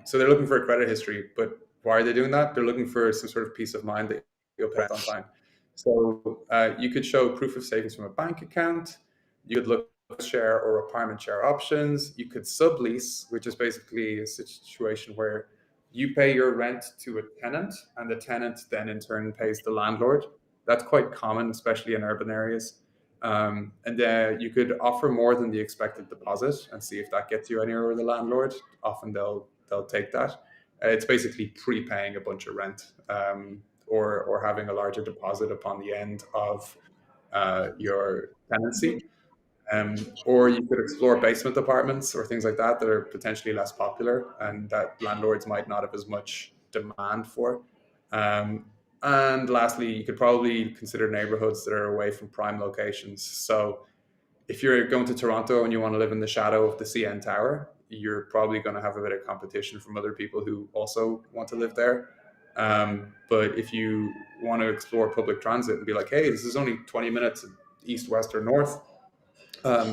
So they're looking for a credit history, but why are they doing that? They're looking for some sort of peace of mind that you'll pay rent on time. So you could show proof of savings from a bank account. You could look at share or apartment share options. You could sublease, which is basically a situation where you pay your rent to a tenant and the tenant then in turn pays the landlord. That's quite common, especially in urban areas. And then you could offer more than the expected deposit and see if that gets you anywhere with the landlord. Often they'll take that. It's basically prepaying a bunch of rent, or having a larger deposit upon the end of your tenancy. Or you could explore basement apartments or things like that that are potentially less popular and that landlords might not have as much demand for. Um, and lastly, you could probably consider neighborhoods that are away from prime locations. So if you're going to Toronto and you want to live in the shadow of the CN Tower, you're probably going to have a bit of competition from other people who also want to live there. But if you want to explore public transit and be like, hey, this is only 20 minutes east, west, or north,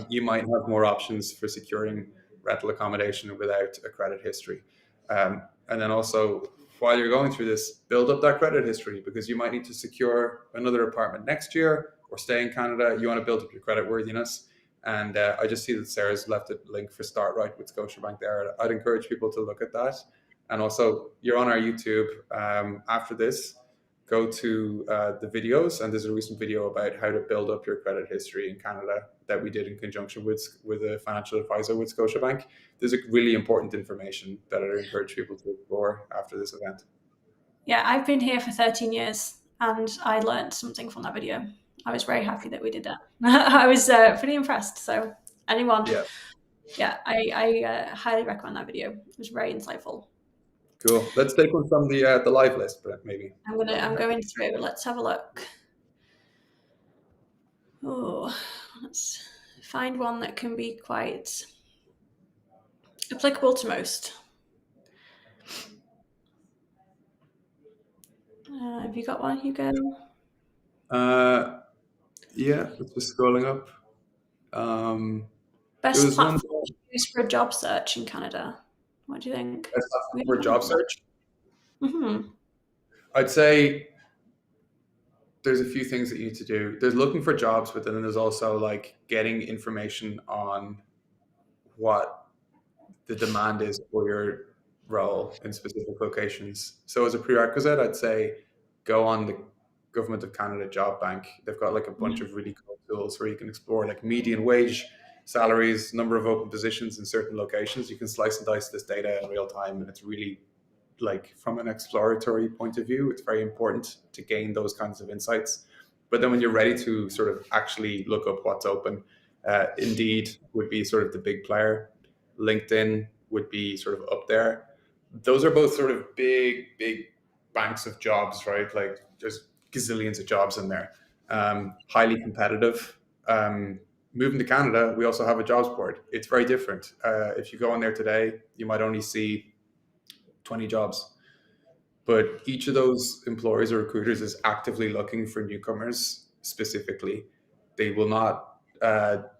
you might have more options for securing rental accommodation without a credit history. And then also, while you're going through this, build up that credit history because you might need to secure another apartment next year or stay in Canada. You want to build up your credit worthiness. And I just see that Sarah's left a link for Start Right with Scotiabank there. I'd encourage people to look at that. And also, you're on our YouTube. After this, go to the videos, and there's a recent video about how to build up your credit history in Canada that we did in conjunction with a financial advisor with Scotiabank. There's a really important information that I'd encourage people to explore after this event. Yeah, I've been here for 13 years and I learned something from that video. I was very happy that we did that. I was pretty impressed. So, anyone, Yeah, yeah, I highly recommend that video. It was very insightful. cool. Let's take one from the live list, but maybe. I'm going through. Let's have a look. Oh, let's find one that can be quite applicable to most. Have you got one, Hugo? Uh, yeah, it's just scrolling up. Um, there Best was one platform to use for a job search in Canada. What do you think? for job search. Mm-hmm. I'd say there's a few things that you need to do. There's looking for jobs, but then there's also like getting information on what the demand is for your role in specific locations. So as a prerequisite, I'd say go on the Government of Canada Job Bank. They've got like a bunch of really cool tools where you can explore like median wage, salaries, number of open positions in certain locations. You can slice and dice this data in real time, and it's really like from an exploratory point of view, it's very important to gain those kinds of insights. But then when you're ready to sort of actually look up what's open, Indeed would be sort of the big player. LinkedIn would be sort of up there. Those are both sort of big banks of jobs, right? Like there's gazillions of jobs in there. Highly competitive. Moving to Canada, we also have a jobs board. It's very different. If you go on there today, you might only see 20 jobs. But each of those employers or recruiters is actively looking for newcomers specifically. They will not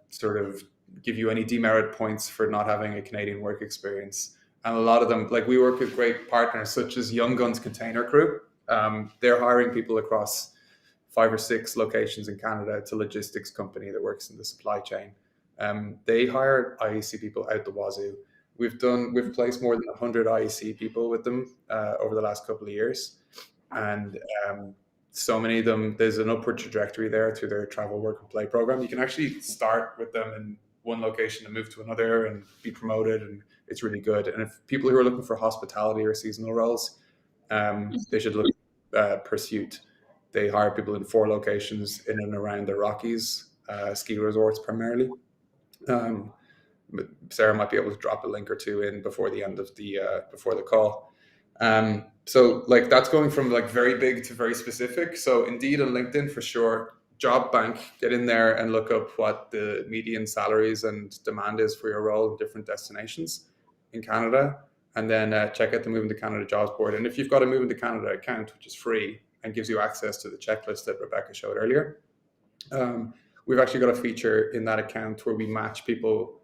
sort of give you any demerit points for not having a Canadian work experience. And a lot of them, like we work with great partners such as Young Guns Container Crew. They're hiring people across 5 or 6 locations in Canada. It's a logistics company that works in the supply chain. They hire IEC people out the wazoo. We've placed more than 100 IEC people with them over the last couple of years, and so many of them, there's an upward trajectory there through their travel, work, and play program. You can actually start with them in one location and move to another and be promoted, and it's really good. And if people who are looking for hospitality or seasonal roles, they should look at Pursuit. They hire people in 4 locations in and around the Rockies, ski resorts primarily. Sarah might be able to drop a link or 2 in before the end of the call. So like that's going from like very big to very specific. So Indeed and LinkedIn for sure. Job bank, get in there and look up what the median salaries and demand is for your role in different destinations in Canada, and then check out the Moving to Canada jobs board. And if you've got a Moving to Canada account, which is free and gives you access to the checklist that Rebecca showed earlier, we've actually got a feature in that account where we match people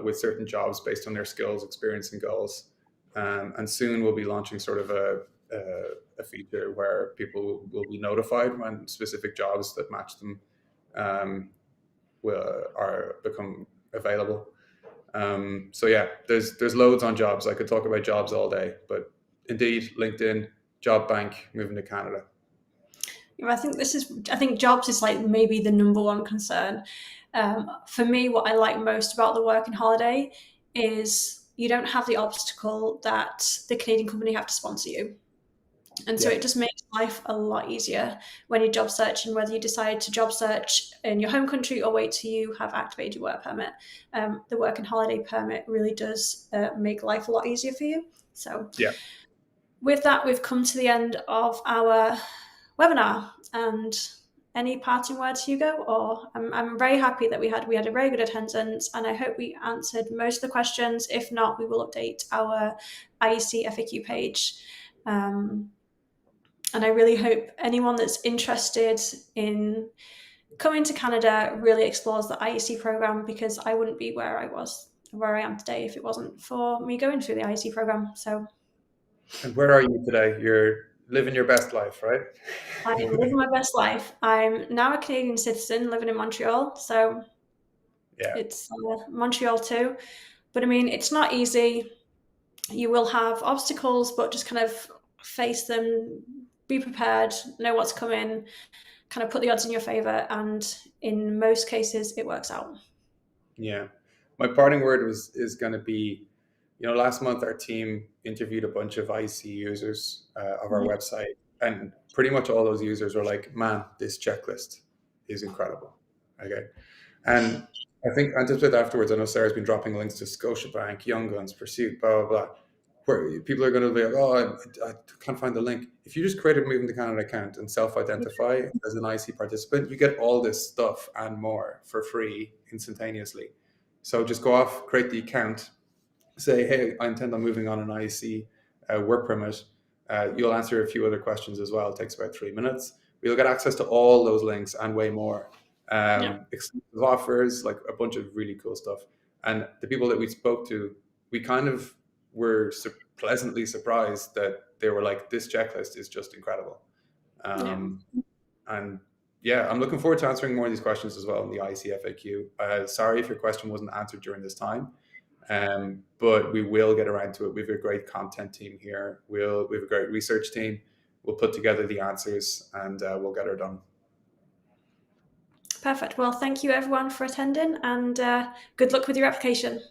with certain jobs based on their skills, experience, and goals. And soon we'll be launching sort of a feature where people will be notified when specific jobs that match them are become available. So yeah, there's loads on jobs. I could talk about jobs all day, but Indeed, LinkedIn, Job Bank, Moving to Canada. I think jobs is like maybe the number one concern. For me, what I like most about the working holiday is you don't have the obstacle that the Canadian company have to sponsor you. And so it just makes life a lot easier when you're job searching, whether you decide to job search in your home country or wait till you have activated your work permit. The work and holiday permit really does make life a lot easier for you. So with that, we've come to the end of our webinar. And any parting words, Hugo? Or I'm very happy that we had a very good attendance, and I hope we answered most of the questions. If not, we will update our IEC FAQ page. And I really hope anyone that's interested in coming to Canada really explores the IEC program, because I wouldn't be where I am today if it wasn't for me going through the IEC program. So. And where are you today? You're living your best life, right? I'm living my best life. I'm now a Canadian citizen living in Montreal. So it's Montreal too. But I mean, it's not easy. You will have obstacles, but just kind of face them, be prepared, know what's coming, kind of put the odds in your favor. And in most cases, it works out. Yeah. My parting word is going to be, last month our team interviewed a bunch of IC users of our website, and pretty much all those users were like, man, this checklist is incredible. Okay. And I think Anticipate afterwards, I know Sarah's been dropping links to Scotiabank, Young Guns, Pursuit, blah, blah, blah, where people are going to be like, oh, I can't find the link. If you just create a Moving to Canada account and self-identify as an IC participant, you get all this stuff and more for free instantaneously. So just go off, create the account, say, hey, I intend on moving on an IEC work permit. You'll answer a few other questions as well. It takes about 3 minutes. You'll get access to all those links and way more. Exclusive offers, like a bunch of really cool stuff. And the people that we spoke to, we kind of were pleasantly surprised that they were like, this checklist is just incredible. And yeah, I'm looking forward to answering more of these questions as well in the IEC FAQ. Sorry if your question wasn't answered during this time. But we will get around to it. We have a great content team here. We have a great research team. We'll put together the answers and we'll get her done. Perfect. Well, thank you everyone for attending, and good luck with your application.